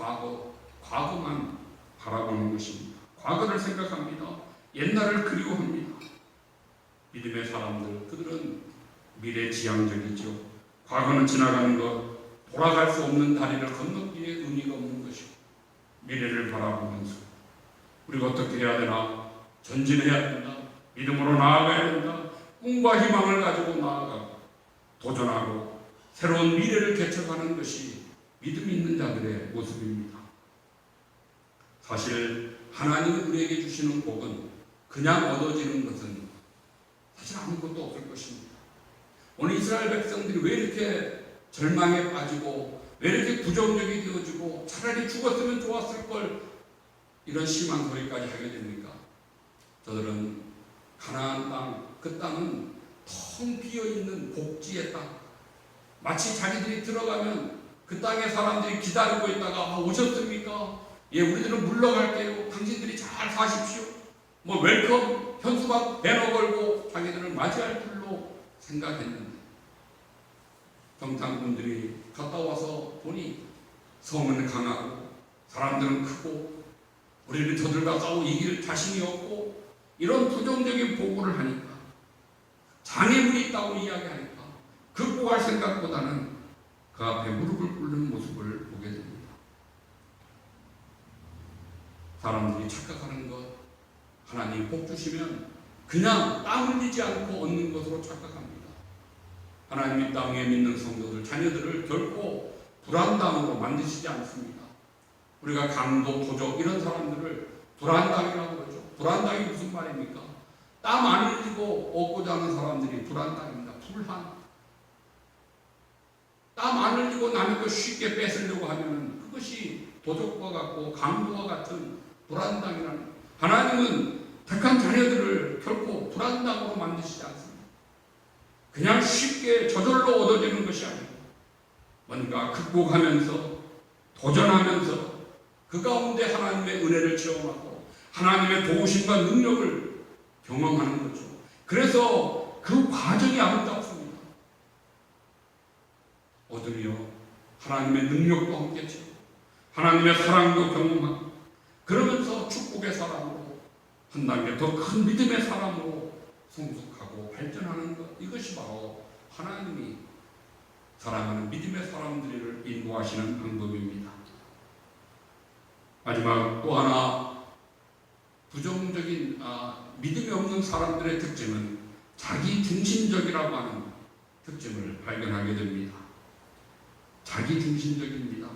과거만 바라보는 것입니다. 과거를 생각합니다. 옛날을 그리워합니다. 믿음의 사람들, 그들은 미래지향적이죠. 과거는 지나가는 것, 돌아갈 수 없는 다리를 건너기에 의미가 없는 것이고 미래를 바라보면서 우리가 어떻게 해야 되나? 전진해야 된다. 믿음으로 나아가야 된다. 꿈과 희망을 가지고 나아가고 도전하고 새로운 미래를 개척하는 것이 믿음 있는 자들의 모습입니다. 사실 하나님이 우리에게 주시는 복은 그냥 얻어지는 것은 사실 아무것도 없을 것입니다. 오늘 이스라엘 백성들이 왜 이렇게 절망에 빠지고 왜 이렇게 부정적이 되어지고 차라리 죽었으면 좋았을 걸 이런 심한 소리까지 하게 됩니까? 저들은 가나안 땅, 그 땅은 텅 비어있는 복지의 땅, 마치 자기들이 들어가면 그 땅에 사람들이 기다리고 있다가 오셨습니까? 예, 우리들은 물러갈게요. 당신들이 잘 사십시오. 뭐 웰컴 현수막 배너 걸고 자기들을 맞이할 줄로 생각했는데 정탐꾼들이 갔다 와서 보니 성은 강하고 사람들은 크고 우리는 저들과 싸워 이길 자신이 없고 이런 부정적인 보고를 하니까 장애물이 있다고 이야기하니까 극복할 생각보다는 그 앞에 무릎을 꿇는 모습을 보게 됩니다. 사람들이 착각하는 것, 하나님 복 주시면 그냥 땀 흘리지 않고 얻는 것으로 착각합니다. 하나님이 땅에 믿는 성도들, 자녀들을 결코 불안당으로 만드시지 않습니다. 우리가 강도, 도적 이런 사람들을 불안당이라고 그러죠. 불안당이 무슨 말입니까? 땀 안 흘리고 얻고자 하는 사람들이 불안당입니다. 불안. 땀 안 흘리고 남의 것 쉽게 뺏으려고 하면 그것이 도적과 같고 강도와 같은 불안당이라는. 하나님은 택한 자녀들을 결코 불안당으로 만드시지 않습니다. 그냥 쉽게 저절로 얻어지는 것이 아니고 뭔가 극복하면서 도전하면서 그 가운데 하나님의 은혜를 체험하고 하나님의 도우심과 능력을 경험하는 거죠. 그래서 그 과정이 아름답습니다. 얻으며 하나님의 능력도 함께 채우고 하나님의 사랑도 경험하고 그러면서 축복의 사람으로 한 단계 더 큰 믿음의 사람으로 성숙하고 발전하는 것, 이것이 바로 하나님이 사랑하는 믿음의 사람들을 인도하시는 방법입니다. 마지막 또 하나 부정적인 믿음이 없는 사람들의 특징은 자기 중심적이라고 하는 특징을 발견하게 됩니다. 자기 중심적입니다.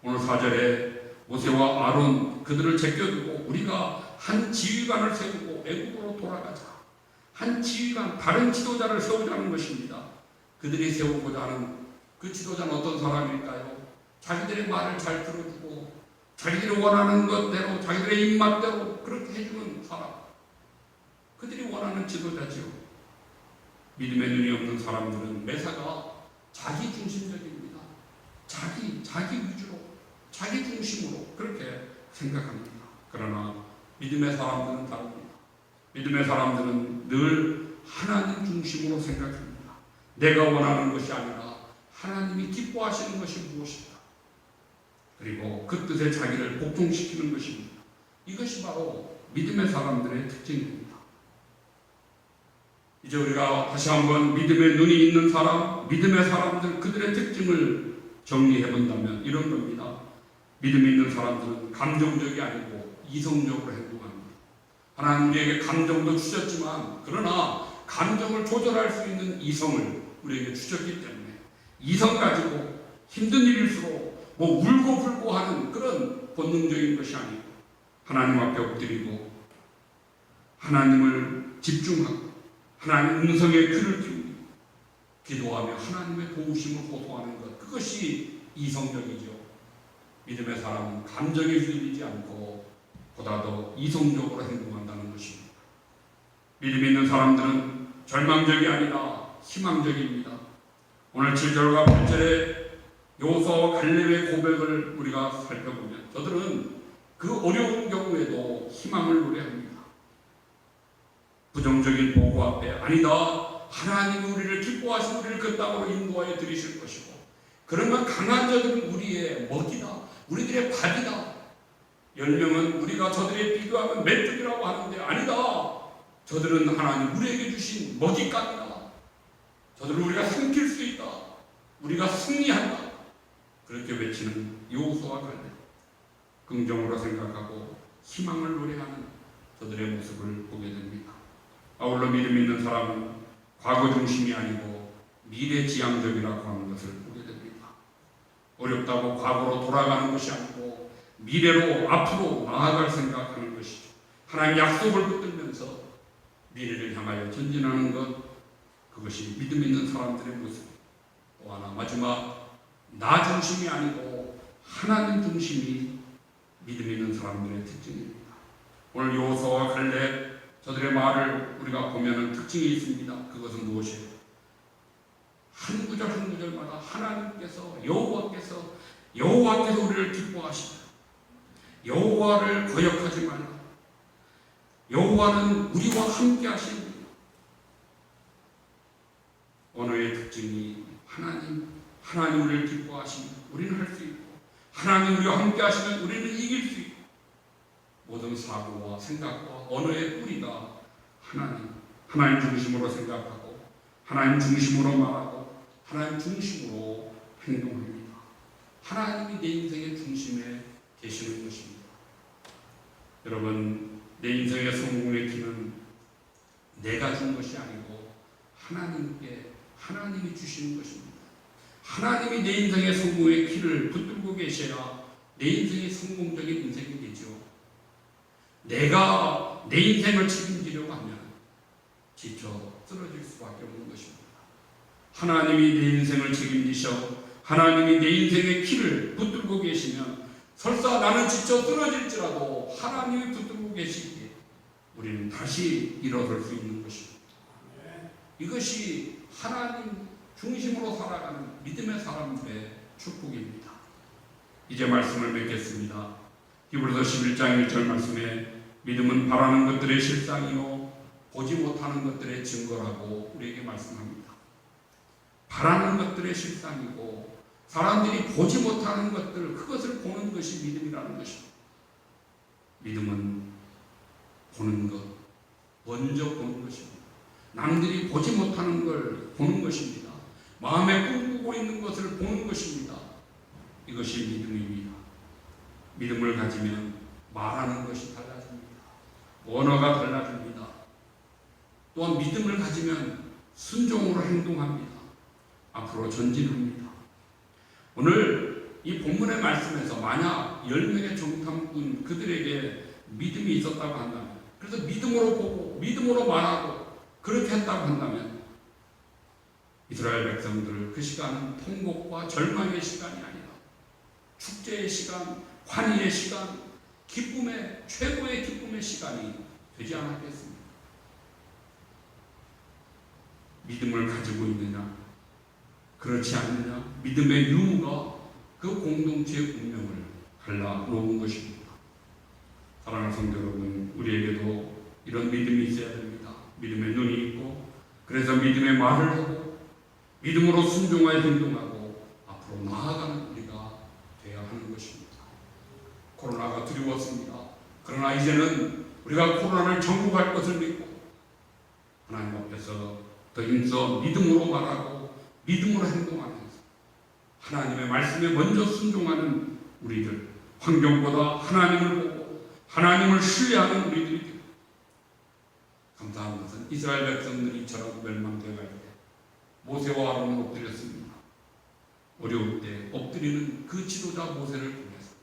오늘 4절에 모세와 아론 그들을 제껴두고 우리가 한 지휘관을 세우고 애국으로 돌아가자. 한 지휘관, 다른 지도자를 세우자는 것입니다. 그들이 세우고자 하는 그 지도자는 어떤 사람일까요? 자기들의 말을 잘 들어주고 자기들이 원하는 것대로 자기들의 입맛대로 그렇게 해주는 사람. 그들이 원하는 지도자지요. 믿음의 눈이 없는 사람들은 매사가 자기 중심적입니다. 자기 위주로, 자기 중심으로 그렇게 생각합니다. 그러나 믿음의 사람들은 다릅니다. 믿음의 사람들은 늘 하나님 중심으로 생각합니다. 내가 원하는 것이 아니라 하나님이 기뻐하시는 것이 무엇인가. 그리고 그 뜻에 자기를 복종시키는 것입니다. 이것이 바로 믿음의 사람들의 특징입니다. 이제 우리가 다시 한번 믿음의 눈이 있는 사람, 믿음의 사람들 그들의 특징을 정리해 본다면 이런 겁니다. 믿음이 있는 사람들은 감정적이 아니고 이성적으로 행동합니다. 하나님 우리에게 감정도 주셨지만 그러나 감정을 조절할 수 있는 이성을 우리에게 주셨기 때문에 이성 가지고 힘든 일일수록 울고 불고 하는 그런 본능적인 것이 아니고 하나님 앞에 엎드리고 하나님을 집중하고 하나님 음성에 귀를 기울이고 기도하며 하나님의 도우심을 호소하는 것, 그것이 이성적이죠. 믿음의 사람은 감정에 휘둘리지 않고 보다 더 이성적으로 행동한다는 것입니다. 믿음 있는 사람들은 절망적이 아니라 희망적입니다. 오늘 7절과 8절에 여호수아와 갈렙의 고백을 우리가 살펴보면 저들은 그 어려운 경우에도 희망을 노래합니다. 부정적인 보고 앞에 아니다. 하나님이 우리를 기뻐하시고 우리를 그 땅으로 인도하여 드리실 것이고 그러면 강한 자들은 우리의 먹이다. 우리들의 밥이다. 10명은 우리가 저들에 비교하면 메뚜기라고 하는데 아니다. 저들은 하나님 우리에게 주신 먹잇감이다. 저들을 우리가 삼킬 수 있다. 우리가 승리한다. 그렇게 외치는 여호수아와 갈렙. 긍정으로 생각하고 희망을 노래하는 저들의 모습을 보게 됩니다. 아울러 믿음 있는 사람은 과거 중심이 아니고 미래지향적이라고 하는 것을 보게 됩니다. 어렵다고 과거로 돌아가는 것이 아니고 미래로 앞으로 나아갈 생각하는 것이죠. 하나님 약속을 붙들면서 미래를 향하여 전진하는 것, 그것이 믿음 있는 사람들의 모습. 또 하나 마지막, 나 중심이 아니고 하나님 중심이 믿음 있는 사람들의 특징입니다. 오늘 여호수아와 갈렙 저들의 말을 우리가 보면 특징이 있습니다. 그것은 무엇이에요? 한 구절 한 구절마다 하나님께서 여호와께서 우리를 기뻐하시다. 여호와를 거역하지 말라. 여호와는 우리와 함께 하십니다. 언어의 특징이 하나님 우리를 기뻐하시면 우리는 할 수 있고 하나님 우리와 함께 하시면 우리는 이길 수 있고 모든 사고와 생각과 언어의 뿌리가 하나님 중심으로 생각하고 하나님 중심으로 말하고 하나님 중심으로 행동합니다. 하나님이 내 인생의 중심에 계시는 것입니다. 여러분, 내 인생의 성공의 길은 내가 준 것이 아니고 하나님이 주시는 것입니다. 하나님이 내 인생의 성공의 키를 붙들고 계셔야 내 인생이 성공적인 인생이 되죠. 내가 내 인생을 책임지려고 하면 지쳐 쓰러질 수밖에 없는 것입니다. 하나님이 내 인생을 책임지셔 하나님이 내 인생의 키를 붙들고 계시면 설사 나는 지쳐 쓰러질지라도 하나님이 붙들고 계시기에 우리는 다시 일어설 수 있는 것입니다. 이것이 하나님 중심으로 살아가는 믿음의 사람들의 축복입니다. 이제 말씀을 맺겠습니다. 히브리서 11장 1절 말씀에 믿음은 바라는 것들의 실상이요 보지 못하는 것들의 증거라고 우리에게 말씀합니다. 바라는 것들의 실상이고 사람들이 보지 못하는 것들 그것을 보는 것이 믿음이라는 것입니다. 믿음은 보는 것, 먼저 보는 것입니다. 남들이 보지 못하는 걸 보는 것입니다. 마음에 꿈꾸고 있는 것을 보는 것입니다. 이것이 믿음입니다. 믿음을 가지면 말하는 것이 달라집니다. 언어가 달라집니다. 또한 믿음을 가지면 순종으로 행동합니다. 앞으로 전진합니다. 오늘 이 본문의 말씀에서 만약 10명의 정탐꾼 그들에게 믿음이 있었다고 한다면 그래서 믿음으로 보고 믿음으로 말하고 그렇게 했다고 한다면 이스라엘 백성들 그 시간은 통곡과 절망의 시간이 아니라 축제의 시간, 환희의 시간, 기쁨의 최고의 기쁨의 시간이 되지 않았겠습니까? 믿음을 가지고 있느냐 그렇지 않느냐 믿음의 유무가 그 공동체의 운명을 갈라놓은 것입니다. 사랑하는 성도 여러분, 우리에게도 이런 믿음이 있어야 됩니다. 믿음의 눈이 있고 그래서 믿음의 말을 하고 믿음으로 순종하여 행동하고 앞으로 나아가는 우리가 되어야 하는 것입니다. 코로나가 두려웠습니다. 그러나 이제는 우리가 코로나를 정복할 것을 믿고 하나님 앞에서 더 힘써 믿음으로 말하고 믿음으로 행동하면서 하나님의 말씀에 먼저 순종하는 우리들, 환경보다 하나님을 보고 하나님을 신뢰하는 우리들이 되고 감사한 것은 이스라엘 백성들이 이처럼 멸망되어 갈 때 모세와 아론은 엎드렸습니다. 어려울 때 엎드리는 그 지도자 모세를 통해서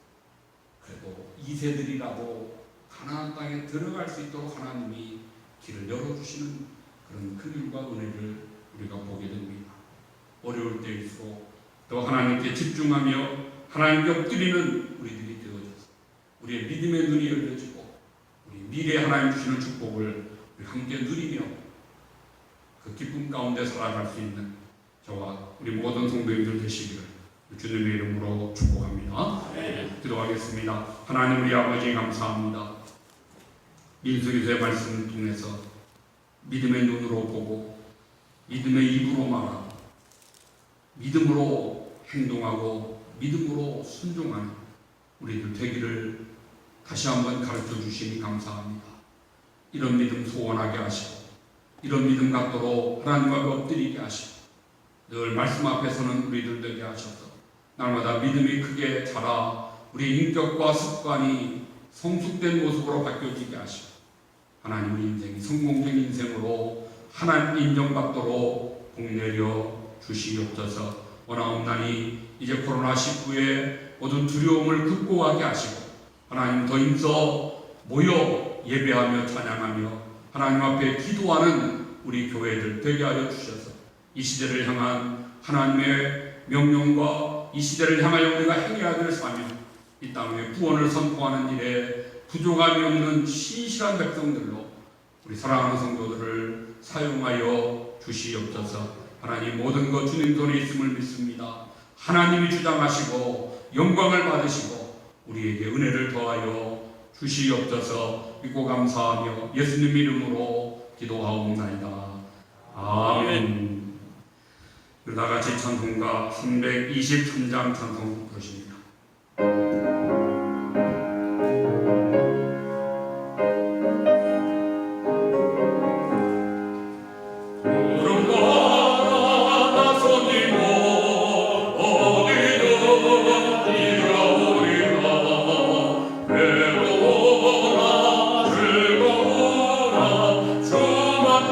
그래도 2세들이라도 가나안 땅에 들어갈 수 있도록 하나님이 길을 열어주시는 그런 긍휼과 은혜를 우리가 보게 됩니다. 어려울 때일수록 더 하나님께 집중하며 하나님께 엎드리는 우리들이 되어져서 우리의 믿음의 눈이 열려지고 우리 미래에 하나님 주시는 축복을 우리 함께 누리며 그 기쁨 가운데 살아갈 수 있는 저와 우리 모든 성도님들 되시기를 주님의 이름으로 축복합니다. 기도하겠습니다. 하나님 우리 아버지 감사합니다. 민수기서의 말씀을 통해서 믿음의 눈으로 보고 믿음의 입으로 말하고 믿음으로 행동하고 믿음으로 순종하는 우리들 되기를 다시 한번 가르쳐 주시니 감사합니다. 이런 믿음 소원하게 하시고 이런 믿음 갖도록 하나님 앞에 엎드리게 하시고 늘 말씀 앞에 서는 우리들 되게 하셔서 날마다 믿음이 크게 자라 우리 인격과 습관이 성숙된 모습으로 바뀌어지게 하시고 하나님 우리 인생이 성공적인 인생으로 하나님 인정받도록 복내려 주시옵소서. 원하옵나니 이제 코로나19의 모든 두려움을 극복하게 하시고 하나님 더 힘써 모여 예배하며 찬양하며 하나님 앞에 기도하는 우리 교회들 되게 하여 주셔서 이 시대를 향한 하나님의 명령과 이 시대를 향하여 우리가 행해야 될 사명, 이 땅에 구원을 선포하는 일에 부족함이 없는 신실한 백성들로 우리 사랑하는 성도들을 사용하여 주시옵소서. 하나님 모든 것 주님 손에 있음을 믿습니다. 하나님이 주장하시고 영광을 받으시고 우리에게 은혜를 더하여 주시옵소서. 믿고 감사하며 예수님 이름으로 기도하옵나이다. 아멘. 다 같이 찬송가 323장 찬송 부르십니다. 주만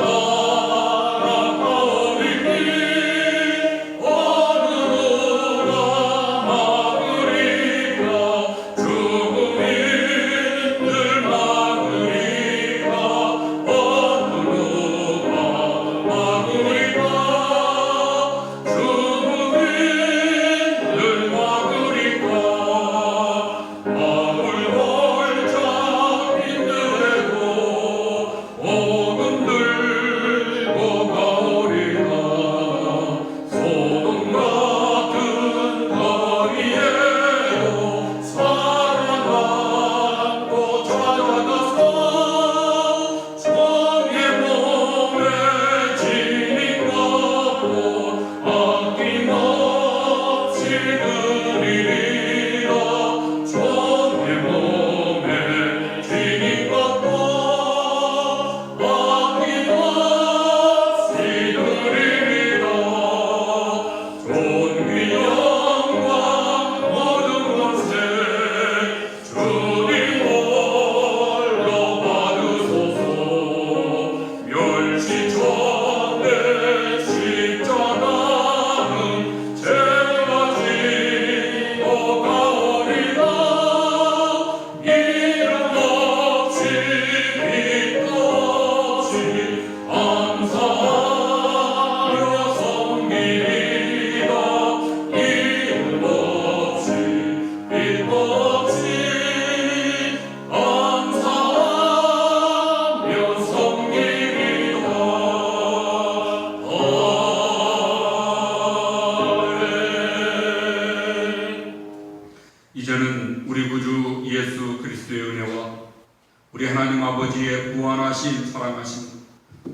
인도하심, 사랑하심,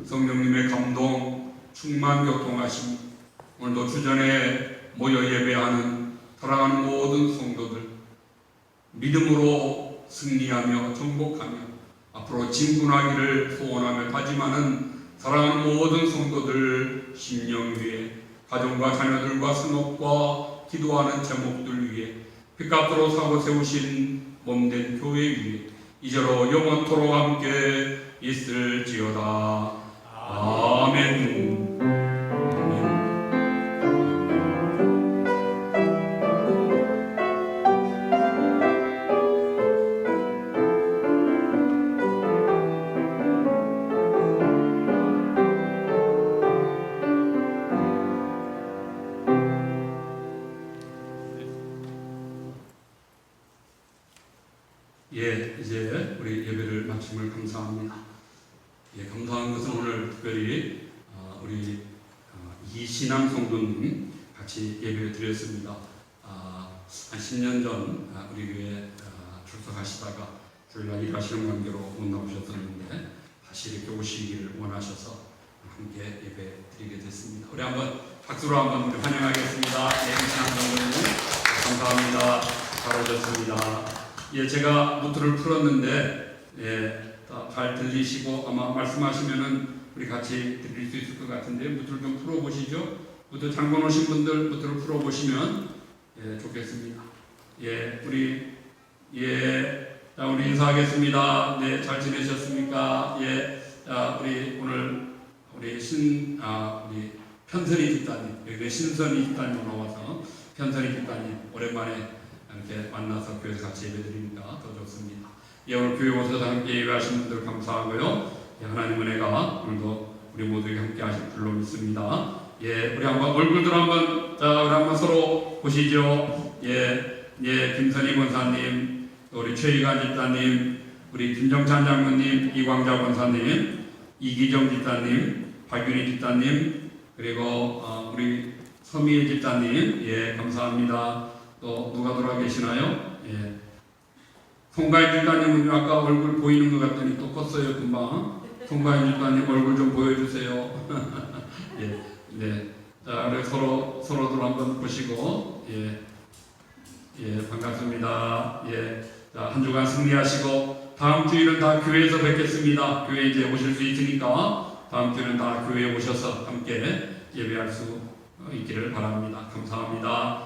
성령님의 감동, 충만 교통하심, 오늘도 주전에 모여 예배하는 사랑하는 모든 성도들 믿음으로 승리하며 정복하며 앞으로 진군하기를 소원하며 다짐하는 사랑하는 모든 성도들 심령 위에 가정과 자녀들과 성업과 기도하는 제목들 위에 피값으로 사고 세우신 몸된 교회 위에 이제로 영원토록 함께 있을지어다. 아멘. 예, 이제 우리 예배를 마침을 감사합니다. 예, 감사한 것은 오늘 특별히 우리 이신앙 성도님 같이 예배 드렸습니다. 한 10년 전 우리 교회 출석하시다가 주일날 일하시는 관계로 못 나오셨었는데 다시 이렇게 오시기를 원하셔서 함께 예배 드리게 됐습니다. 우리 한번 박수로 한번 환영하겠습니다. 예, 이신앙 성도님 감사합니다. 잘 오셨습니다. 예, 제가 노트를 풀었는데 잘 들리시고 아마 말씀하시면은 우리 같이 드릴 수 있을 것 같은데 노트를 좀 풀어보시죠. 노트 잠궈 놓으신 분들 노트를 풀어보시면 좋겠습니다. 예, 우리 우리 인사하겠습니다. 네, 잘 지내셨습니까? 예, 우리 오늘 우리 우리 편선이 집사님, 여기 신선이 집사님 나와서 편선이 집사님 오랜만에 이렇게 만나서 교회에서 같이 예배드리니까 더 좋습니다. 예, 오늘 교회 오셔서 함께 예배하신 분들 감사하고요. 예, 하나님 은혜가 오늘도 우리 모두에게 함께 하실 줄로 믿습니다. 예, 우리 한번 얼굴들 한번 우리 한번 서로 보시죠. 예, 김선희 권사님, 우리 최희관 집사님, 우리 김정찬 장로님, 이광자 권사님, 이기정 집사님, 박윤희 집사님, 그리고 우리 서미애 집사님, 예, 감사합니다. 또 누가 돌아 계시나요? 예. 송가인 집사님은 아까 얼굴 보이는 것 같더니 또 컸어요 금방. 송가인 집사님 얼굴 좀 보여주세요. 예, 네. 자, 우리 서로들 한번 보시고, 반갑습니다. 예, 자, 한 주간 승리하시고 다음 주일은 다 교회에서 뵙겠습니다. 교회 이제 오실 수 있으니까 다음 주일은 다 교회에 오셔서 함께 예배할 수 있기를 바랍니다. 감사합니다.